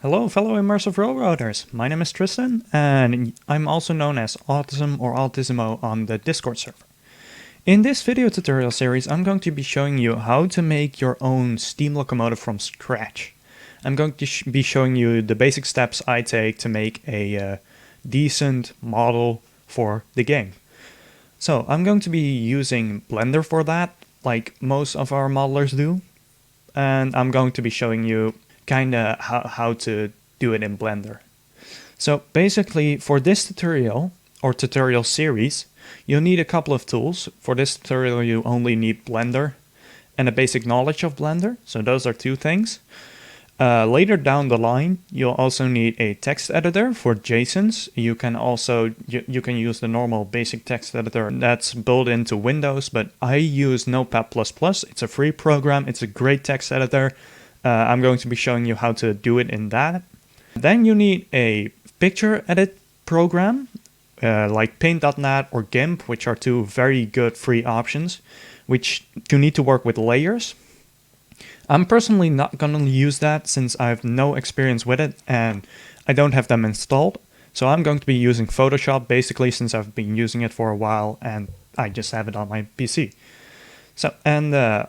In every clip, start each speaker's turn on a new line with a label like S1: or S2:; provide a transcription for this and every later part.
S1: Hello, fellow Immersive Railroaders. My name is Tristan, and I'm also known as Autism or Autismo on the Discord server. In this video tutorial series, I'm going to be showing you how to make your own steam locomotive from scratch. I'm going to be showing you the basic steps I take to make a decent model for the game. So I'm going to be using Blender for that, like most of our modelers do, and I'm going to be showing you kinda how to do it in Blender. So basically for this tutorial or tutorial series, you'll need a couple of tools. For this tutorial you only need Blender and a basic knowledge of Blender, so those are two things. Later down the line you'll also need a text editor for JSONs. You can also you can use the normal basic text editor that's built into Windows, but I use Notepad++. It's a free program, it's a great text editor. I'm going to be showing you how to do it in that. Then you need a picture edit program like Paint.net or GIMP, which are two very good free options, which you need to work with layers. I'm personally not going to use that since I have no experience with it and I don't have them installed. So I'm going to be using Photoshop basically since I've been using it for a while and I just have it on my PC. So, and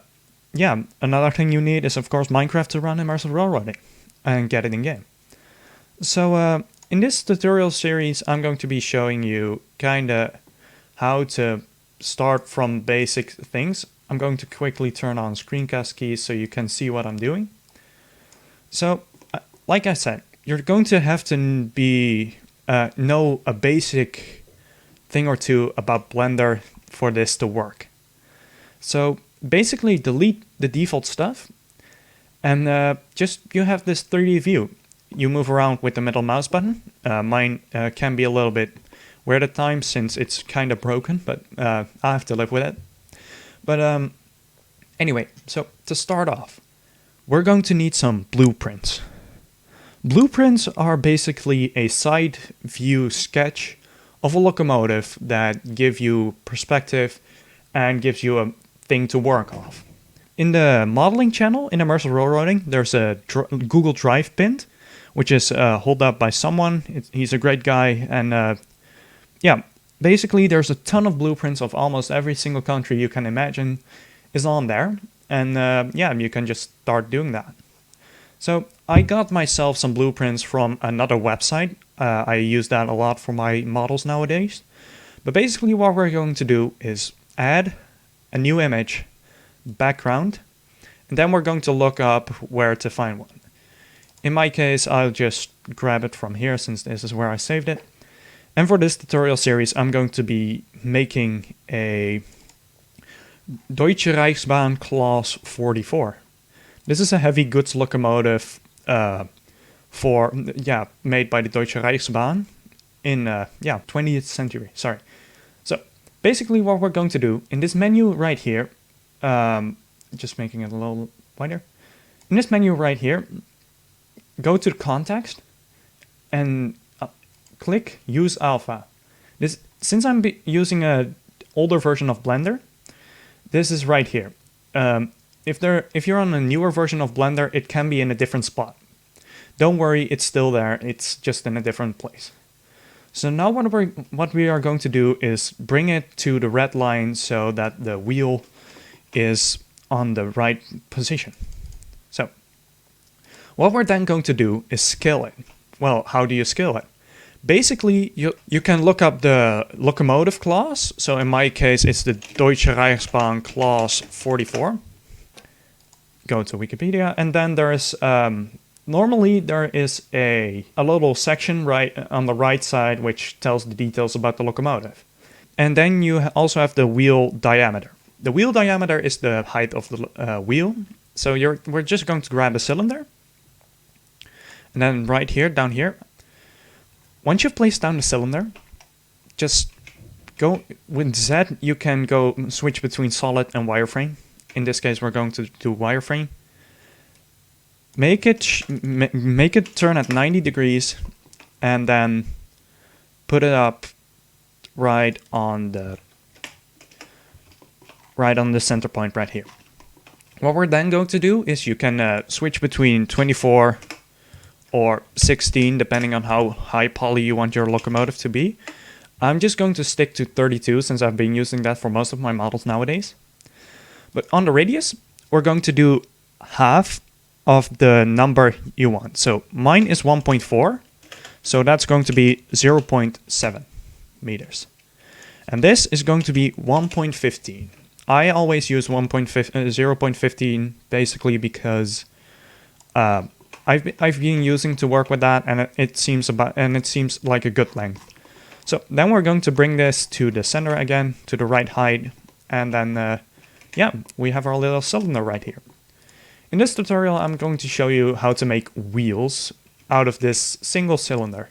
S1: yeah, another thing you need is of course Minecraft to run Immersive Railroading and get it in game. So in this tutorial series I'm going to be showing you kinda how to start from basic things. I'm going to quickly turn on screencast keys so you can see what I'm doing. So like I said, you're going to have to know a basic thing or two about Blender for this to work. So basically delete the default stuff and just you have this 3D view. You move around with the middle mouse button. Mine can be a little bit weird at times since it's kind of broken, but I have to live with it. But anyway, so to start off, we're going to need some blueprints. Blueprints are basically a side view sketch of a locomotive that give you perspective and gives you a thing to work off. In the modeling channel in Immersive Railroading, there's a Google Drive pinned, which is held up by someone. He's a great guy, and yeah, basically there's a ton of blueprints of almost every single country you can imagine is on there, and yeah, you can just start doing that. So I got myself some blueprints from another website. I use that a lot for my models nowadays. But basically what we're going to do is add a new image, background, and then we're going to look up where to find one. In my case, I'll just grab it from here since this is where I saved it. And for this tutorial series, I'm going to be making a Deutsche Reichsbahn Class 44. This is a heavy goods locomotive made by the Deutsche Reichsbahn in 20th century. Sorry. So basically what we're going to do in this menu right here, just making it a little wider. In this menu right here, go to the context and click Use Alpha. Since I'm using an older version of Blender, this is right here. If you're on a newer version of Blender, it can be in a different spot. Don't worry, it's still there. It's just in a different place. So now what we are going to do is bring it to the red line so that the wheel is on the right position. So what we're then going to do is scale it. Well, how do you scale it? Basically, you can look up the locomotive class. So in my case, it's the Deutsche Reichsbahn Class 44. Go to Wikipedia, and then there is normally there is a little section right on the right side which tells the details about the locomotive. And then you also have the wheel diameter. The wheel diameter is the height of the wheel. So we're just going to grab a cylinder. And then right here, down here, once you've placed down the cylinder, just go with Z, you can go switch between solid and wireframe. In this case, we're going to do wireframe. Make it turn at 90 degrees and then put it up right on the center point right here. What we're then going to do is you can switch between 24 or 16, depending on how high poly you want your locomotive to be. I'm just going to stick to 32 since I've been using that for most of my models nowadays. But on the radius, we're going to do half of the number you want. So mine is 1.4, so that's going to be 0.7 meters. And this is going to be 1.15. I always use 0.15 basically because I've been using to work with that, and it seems like a good length. So then we're going to bring this to the center again, to the right height, and then yeah, we have our little cylinder right here. In this tutorial, I'm going to show you how to make wheels out of this single cylinder.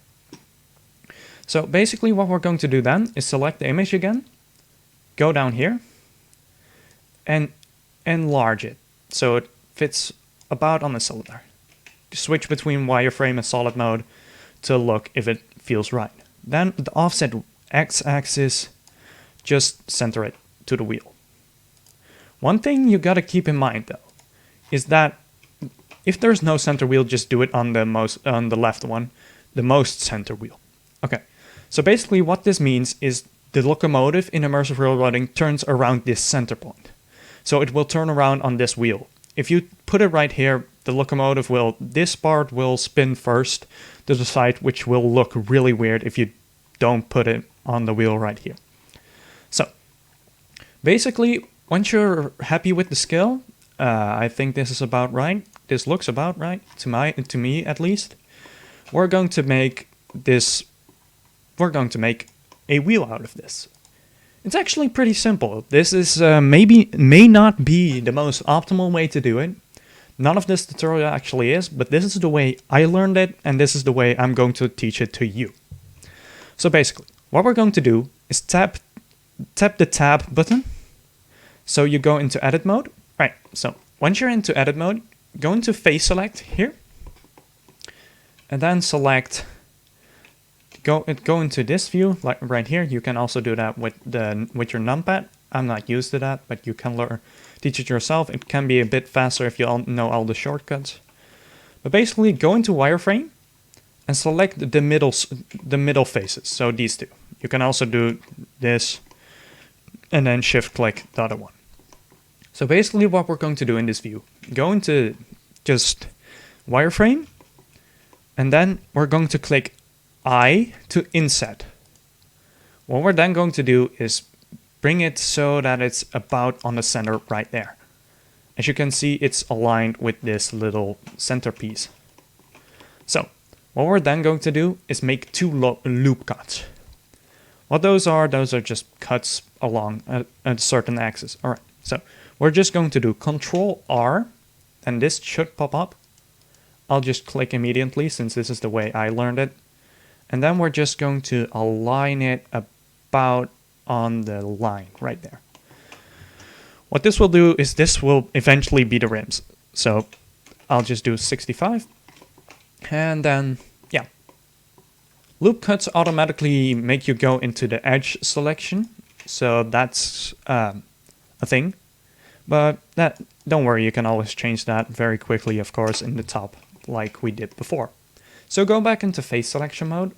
S1: So basically what we're going to do then is select the image again, go down here, and enlarge it so it fits about on the cylinder. Switch between wireframe and solid mode to look if it feels right. Then the offset x-axis, just center it to the wheel. One thing you gotta keep in mind though is that if there's no center wheel, just do it on the left one, the most center wheel. Okay, so basically what this means is the locomotive in Immersive Railroading turns around this center point. So it will turn around on this wheel. If you put it right here, the locomotive this part will spin first to the side, which will look really weird if you don't put it on the wheel right here. So basically, once you're happy with the scale, I think this is about right. This looks about right to me at least. We're going to make a wheel out of this. It's actually pretty simple. This is may not be the most optimal way to do it. None of this tutorial actually is, but this is the way I learned it, and this is the way I'm going to teach it to you. So basically, what we're going to do is tap the tab button. So you go into edit mode. Right, so once you're into edit mode, go into face select here, and then select, go into this view, like right here. You can also do that with your numpad. I'm not used to that, but you can teach it yourself. It can be a bit faster if you know all the shortcuts. But basically, go into wireframe and select the middle faces. So these two. You can also do this and then shift click the other one. So basically what we're going to do in this view, go into just wireframe, and then we're going to click I to inset. What we're then going to do is bring it so that it's about on the center right there. As you can see, it's aligned with this little centerpiece. So what we're then going to do is make two loop cuts. What those are just cuts along a certain axis. All right, so we're just going to do Control R, and this should pop up. I'll just click immediately since this is the way I learned it. And then we're just going to align it about on the line right there. What this will do is this will eventually be the rims. So I'll just do 65. And then, yeah. Loop cuts automatically make you go into the edge selection. So that's a thing. But don't worry, you can always change that very quickly, of course, in the top, like we did before. So go back into face selection mode.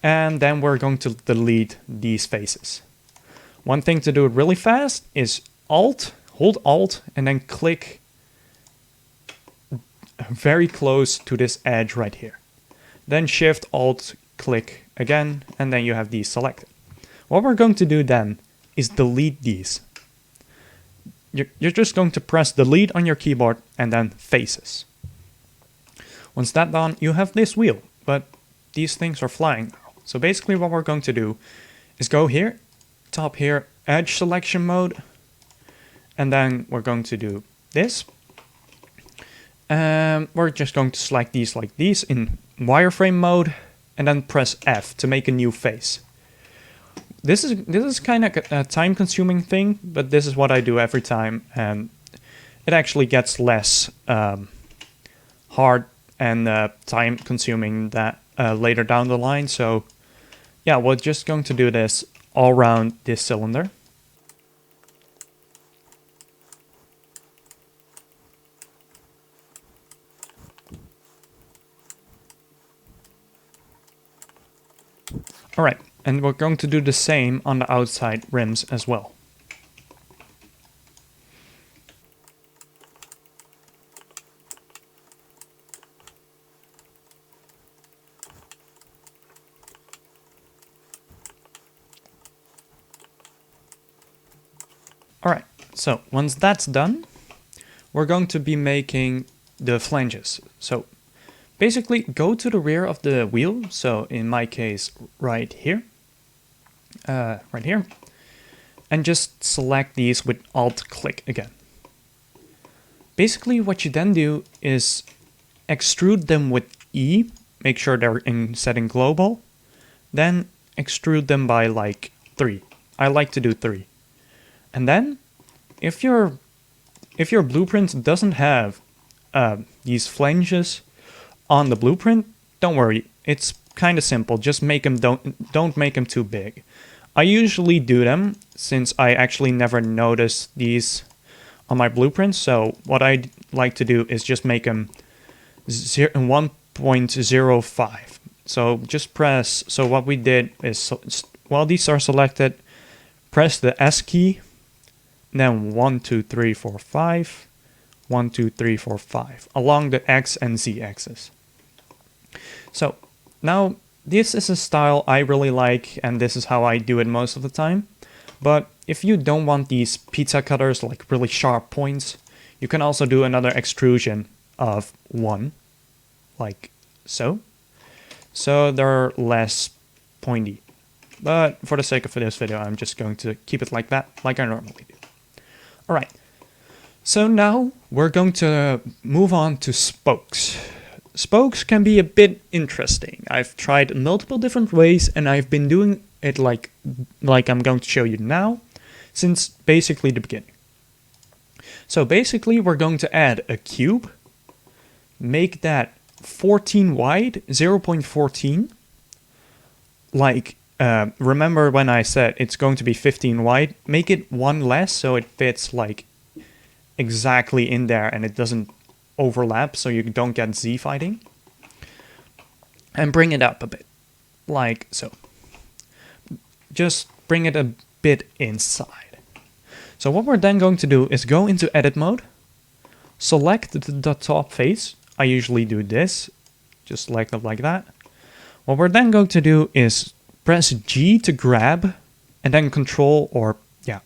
S1: And then we're going to delete these faces. One thing to do it really fast is hold Alt, and then click very close to this edge right here. Then Shift, Alt, click again, and then you have these selected. What we're going to do then is delete these. You're just going to press delete on your keyboard and then faces. Once that's done, you have this wheel, but these things are flying now. So basically what we're going to do is go here, top here, edge selection mode, and then we're going to do this. We're just going to select these like these in wireframe mode, and then press F to make a new face. This is kind of a time-consuming thing, but this is what I do every time, and it actually gets less hard and time-consuming that later down the line. So yeah, we're just going to do this all around this cylinder. Alright, and we're going to do the same on the outside rims as well. Alright, so once that's done, we're going to be making the flanges. So basically go to the rear of the wheel, so in my case right here, and just select these with Alt-click again. Basically what you then do is extrude them with E, make sure they're set in global, then extrude them by like 3. I like to do 3. And then, if your blueprint doesn't have these flanges on the blueprint, don't worry. It's kind of simple. Just make them don't make them too big. I usually do them since I actually never noticed these on my blueprints. So what I like to do is just make them 1.05. So just press. So what we did is while these are selected, press the S key. Then 1, 2, 3, 4, 5, 1, 2, 3, 4, 5 along the X and Z axis. So now this is a style I really like, and this is how I do it most of the time. But if you don't want these pizza cutters, like really sharp points, you can also do another extrusion of 1, like so. So they're less pointy. But for the sake of this video, I'm just going to keep it like that, like I normally do. Alright, so now we're going to move on to spokes. Spokes can be a bit interesting. I've tried multiple different ways, and I've been doing it like I'm going to show you now, since basically the beginning. So basically we're going to add a cube, make that 14 wide, 0.14, like remember when I said it's going to be 15 wide, make it 1 less so it fits like exactly in there and it doesn't overlap so you don't get Z fighting. And bring it up a bit, like so. Just bring it a bit inside. So what we're then going to do is go into edit mode, select the top face. I usually do this, just select it like that. What we're then going to do is press G to grab, and then Control, or yeah,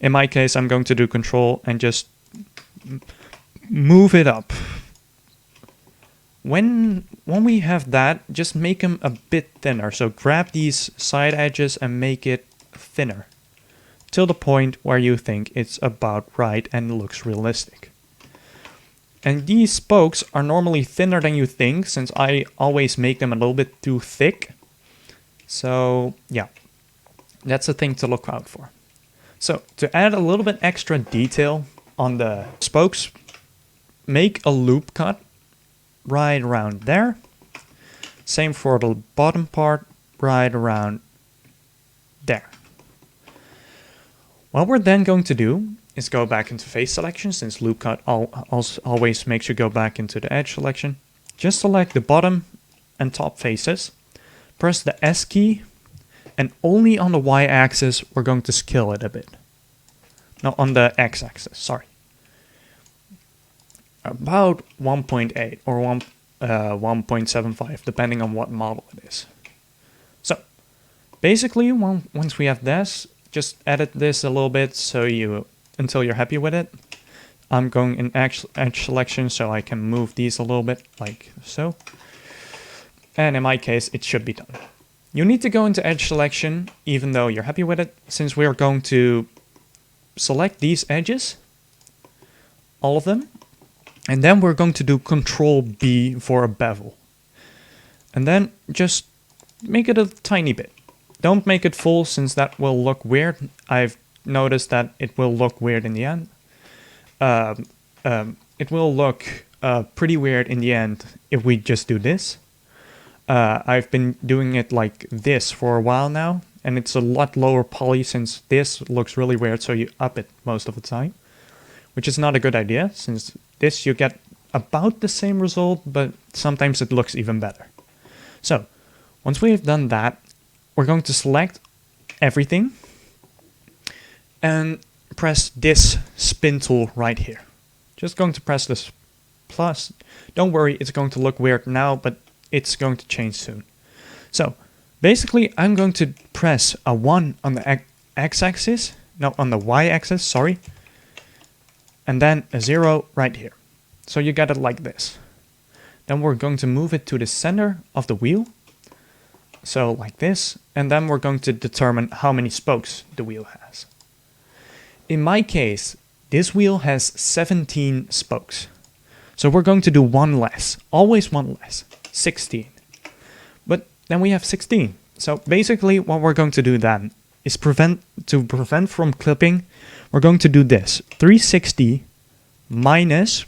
S1: in my case I'm going to do Control and just move it up. When we have that, just make them a bit thinner. So grab these side edges and make it thinner, till the point where you think it's about right and looks realistic. And these spokes are normally thinner than you think, since I always make them a little bit too thick. So yeah, that's a thing to look out for. So to add a little bit extra detail on the spokes, make a loop cut right around there. Same for the bottom part, right around there. What we're then going to do is go back into face selection, since loop cut always makes you go back into the edge selection. Just select the bottom and top faces. Press the S key, and only on the Y-axis we're going to scale it a bit. No, on the X-axis, sorry. About 1.8 or 1.75, depending on what model it is. So, basically, once we have this, just edit this a little bit until you're happy with it. I'm going in edge selection so I can move these a little bit, like so. And in my case, it should be done. You need to go into edge selection, even though you're happy with it, since we are going to select these edges, all of them, and then we're going to do Control B for a bevel. And then just make it a tiny bit. Don't make it full, since that will look weird. I've noticed that it will look weird in the end. It will look pretty weird in the end if we just do this. I've been doing it like this for a while now, and it's a lot lower poly since this looks really weird, so you up it most of the time, which is not a good idea, since this you get about the same result, but sometimes it looks even better. So, once we've done that, we're going to select everything and press this spin tool right here. Just going to press this plus. Don't worry, it's going to look weird now, but it's going to change soon. So basically, I'm going to press a 1 on the x-axis, no, on the y-axis, sorry, and then a 0 right here. So you get it like this. Then we're going to move it to the center of the wheel, so like this, and then we're going to determine how many spokes the wheel has. In my case, this wheel has 17 spokes. So we're going to do one less, always one less, 16. But then we have 16. So basically what we're going to do then is prevent from clipping, we're going to do this. 360 minus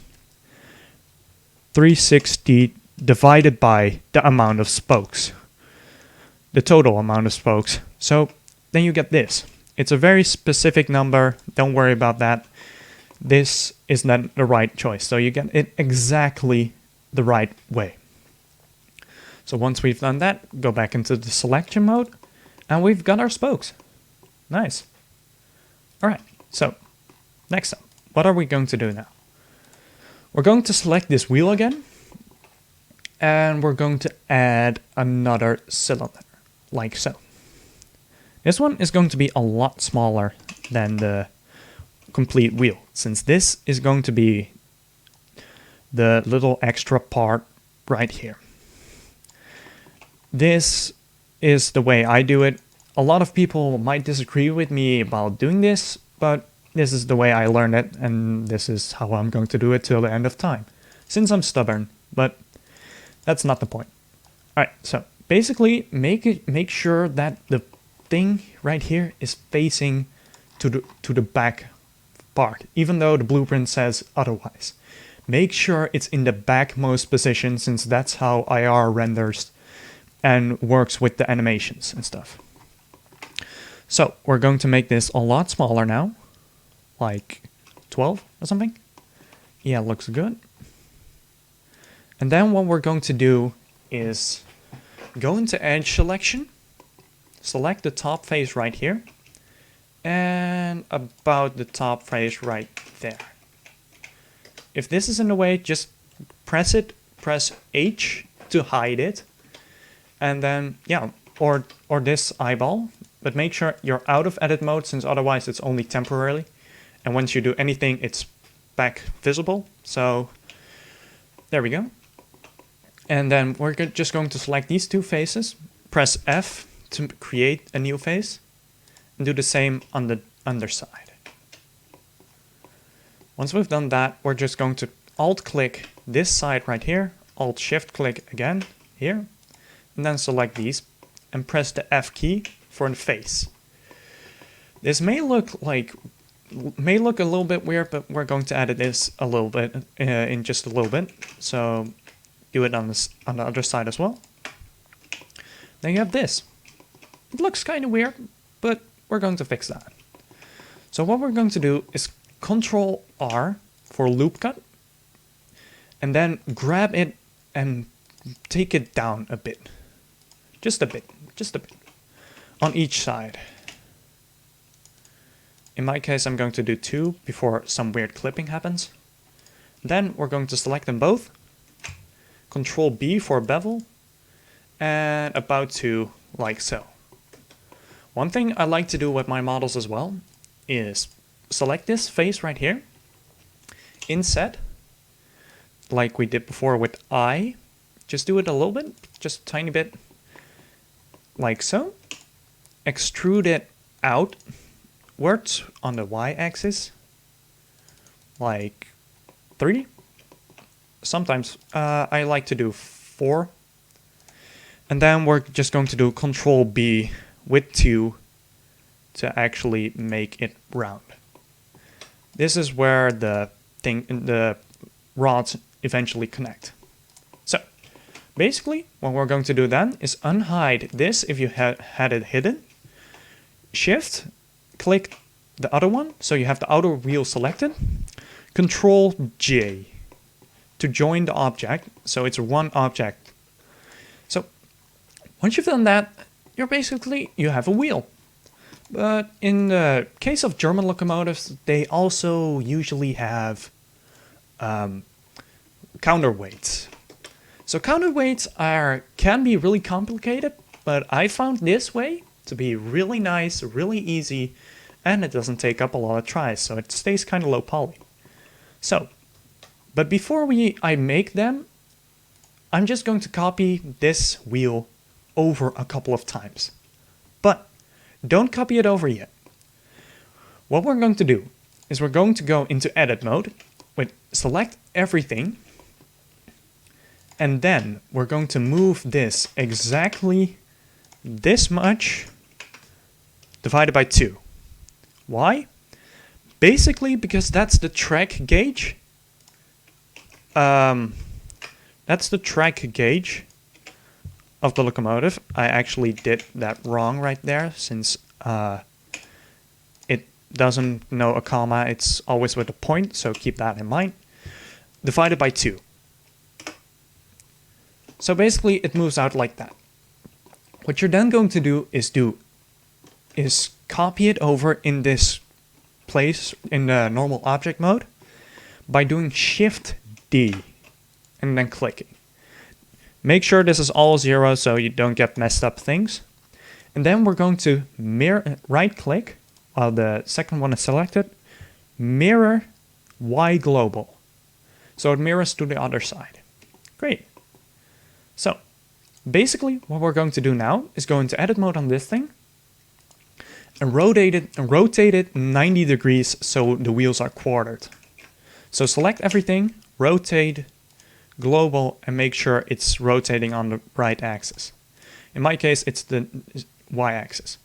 S1: 360 divided by the amount of spokes. The total amount of spokes. So then you get this. It's a very specific number. Don't worry about that. This is not the right choice. So you get it exactly the right way. So once we've done that, go back into the selection mode and we've got our spokes. Nice. All right. So next up, what are we going to do now? We're going to select this wheel again and we're going to add another cylinder like so. This one is going to be a lot smaller than the complete wheel, since this is going to be the little extra part right here. This is the way I do it. A lot of people might disagree with me about doing this, but this is the way I learned it, and this is how I'm going to do it till the end of time, since I'm stubborn, but that's not the point. Alright, so basically make sure that the thing right here is facing to the back part, even though the blueprint says otherwise. Make sure it's in the backmost position, since that's how IR renders and works with the animations and stuff. So we're going to make this a lot smaller now, like 12 or something. Yeah, looks good. And then what we're going to do is go into edge selection, select the top face right here, and about the top face right there. If this is in the way, just press H to hide it, and then, yeah, or this eyeball, but make sure you're out of edit mode, since otherwise it's only temporarily, and once you do anything, it's back visible. So there we go. And then we're just going to select these two faces, press F to create a new face, and do the same on the underside. Once we've done that, we're just going to Alt-click this side right here, Alt-Shift-click again here, and then select these, and press the F key for the face. This may look a little bit weird, but we're going to edit this a little bit in just a little bit. So do it on the other side as well. Then you have this. It looks kind of weird, but we're going to fix that. So what we're going to do is Control R for loop cut, and then grab it and take it down a bit. Just a bit on each side. In my case, I'm going to do 2 before some weird clipping happens. Then we're going to select them both, Control B for bevel, and about 2 like so. One thing I like to do with my models as well is select this face right here, inset, like we did before with I. Just do it a little bit, just a tiny bit, like so. Extrude it outwards on the y-axis, like 3. Sometimes I like to do 4. And then we're just going to do Control B with 2 to actually make it round. This is where the rods eventually connect. So basically what we're going to do then is unhide this if you had it hidden. Shift, click the other one, so you have the outer wheel selected. Control J to join the object, so it's one object. So once you've done that, you have a wheel. But in the case of German locomotives, they also usually have counterweights. So counterweights can be really complicated, but I found this way to be really nice, really easy, and it doesn't take up a lot of tries, so it stays kind of low poly. So, but before I make them, I'm just going to copy this wheel over a couple of times. But don't copy it over yet. What we're going to do is we're going to go into edit mode, select everything, and then we're going to move this exactly this much divided by 2. Why? Basically because that's the track gauge. That's the track gauge of the locomotive. I actually did that wrong right there, since it doesn't know a comma, it's always with a point, so keep that in mind. Divided by 2. So basically it moves out like that. What you're then going to do is copy it over in this place in the normal object mode by doing Shift D and then clicking. Make sure this is all 0 so you don't get messed up things. And then we're going to right click while the second one is selected, mirror Y global. So it mirrors to the other side. Great. So basically what we're going to do now is go into edit mode on this thing and rotate it 90 degrees so the wheels are quartered. So select everything, rotate global, and make sure it's rotating on the right axis. In my case, it's the y-axis.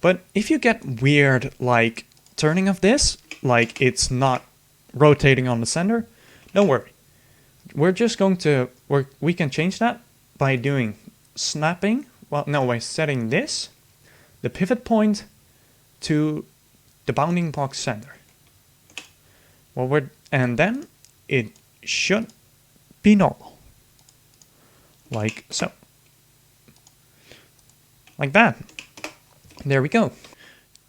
S1: But if you get weird like turning of this, like it's not rotating on the center, don't worry. We're just going to, we can change that by doing snapping, by setting this, the pivot point, to the bounding box center. And then it should be normal. Like so. Like that. There we go.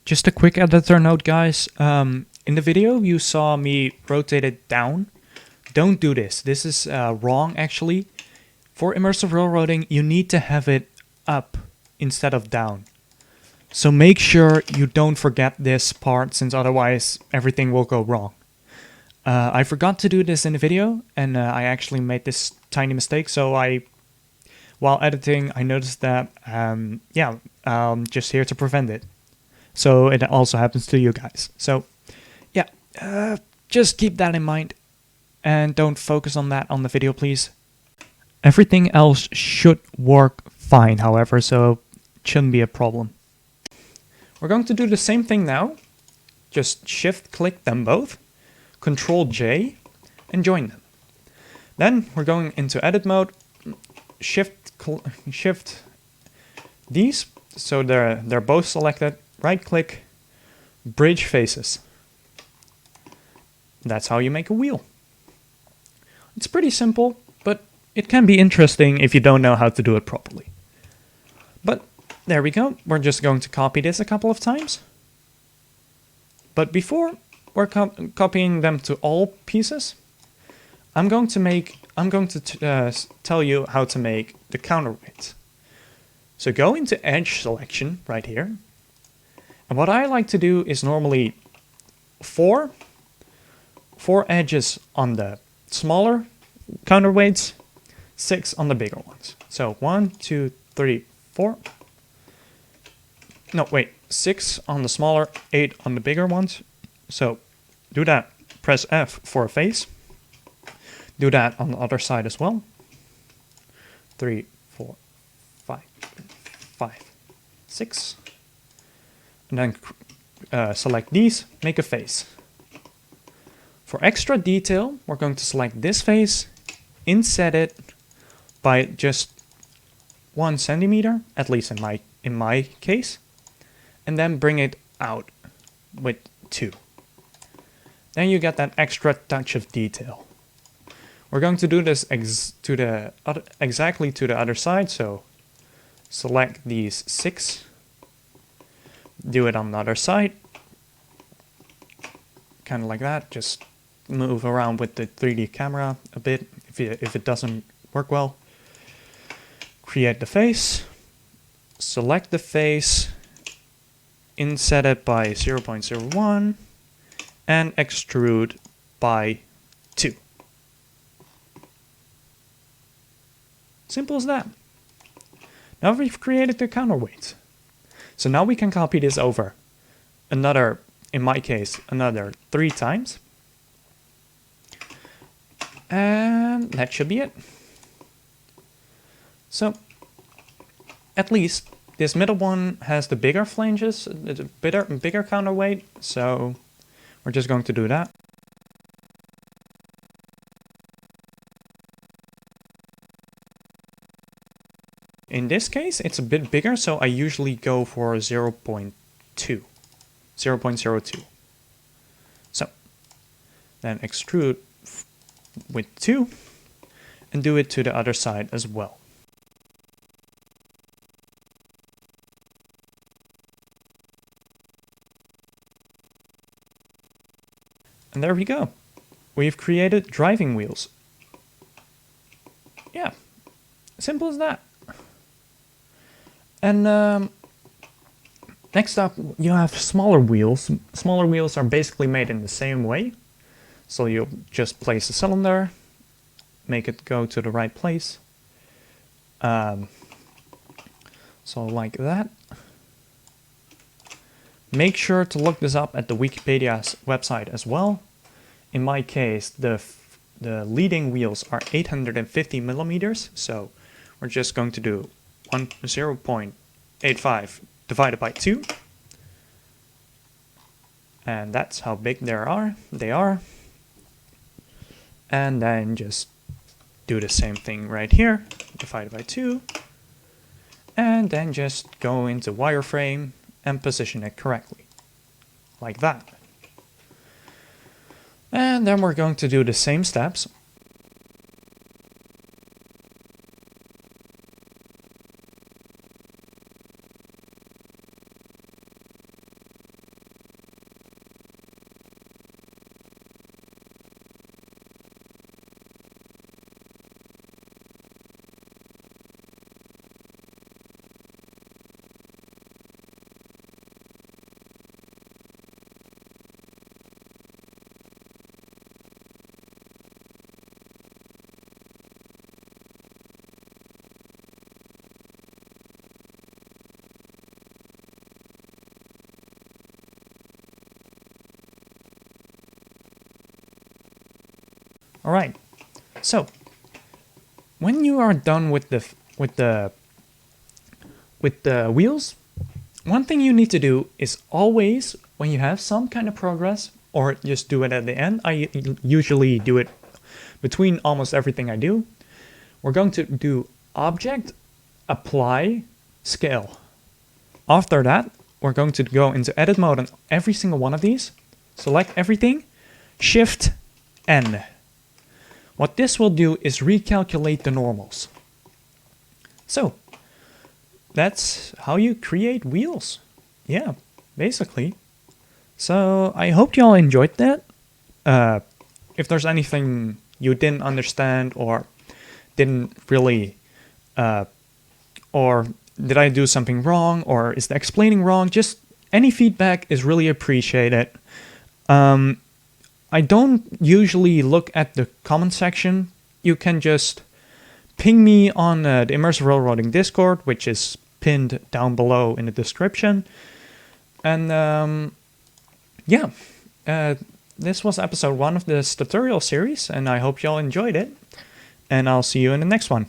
S1: Just a quick editor note, guys. In the video you saw me rotate it down. Don't do this. This is wrong actually. For immersive railroading you need to have it up instead of down. So make sure you don't forget this part, since otherwise everything will go wrong. I forgot to do this in the video, and I actually made this tiny mistake, so while editing I noticed that, just here to prevent it. So it also happens to you guys. So yeah, just keep that in mind, and don't focus on that on the video, please. Everything else should work fine, however, so it shouldn't be a problem. We're going to do the same thing now. Just shift click them both, Control J, and join them. Then we're going into edit mode, shift these so they're both selected, right click, bridge faces. That's how you make a wheel. It's pretty simple, but it can be interesting if you don't know how to do it properly. But there we go. We're just going to copy this a couple of times. But before we're copying them to all pieces, I'm going to tell you how to make the counterweight. So go into edge selection right here. And what I like to do is normally four edges on the smaller counterweights, 6 on the bigger ones. So 1, 2, 3, 4. No, wait, 6 on the smaller, 8 on the bigger ones. So do that, press F for a face. Do that on the other side as well. 3, 4, 5, 6. And then select these, make a face. For extra detail, we're going to select this face, inset it by just 1 centimeter, at least in my case, and then bring it out with 2. Then you get that extra touch of detail. We're going to do this exactly to the other side, so select these 6, do it on the other side, kind of like that. Just move around with the 3D camera a bit if it doesn't work well. Create the face, select the face, inset it by 0.01, and extrude by 2. Simple as that. Now we've created the counterweights. So now we can copy this over another, in my case, another 3 times. And that should be it. So, at least this middle one has the bigger flanges, the bigger counterweight, so we're just going to do that. In this case, it's a bit bigger, so I usually go for 0.2. So, then extrude with 2, and do it to the other side as well. And there we go. We've created driving wheels. Yeah, simple as that. And next up, you have smaller wheels. Smaller wheels are basically made in the same way. So you'll just place a cylinder, make it go to the right place. So like that. Make sure to look this up at the Wikipedia's website as well. In my case, the leading wheels are 850 millimeters, so we're just going to do 0.85 divided by 2. And that's how big they are. And then just do the same thing right here, divided by 2. And then just go into wireframe and position it correctly, like that. And then we're going to do the same steps. All right. So when you are done with the wheels, one thing you need to do is always, when you have some kind of progress, or just do it at the end. I usually do it between almost everything I do. We're going to do Object, Apply, Scale. After that, we're going to go into Edit mode on every single one of these. Select everything, Shift N. What this will do is recalculate the normals. So, that's how you create wheels. Yeah, basically. So, I hope you all enjoyed that. If there's anything you didn't understand or didn't really, or did I do something wrong, or is the explaining wrong, just any feedback is really appreciated. I don't usually look at the comment section. You can just ping me on the Immersive Railroading Discord, which is pinned down below in the description. And yeah, this was episode 1 of this tutorial series, and I hope you all enjoyed it. And I'll see you in the next one.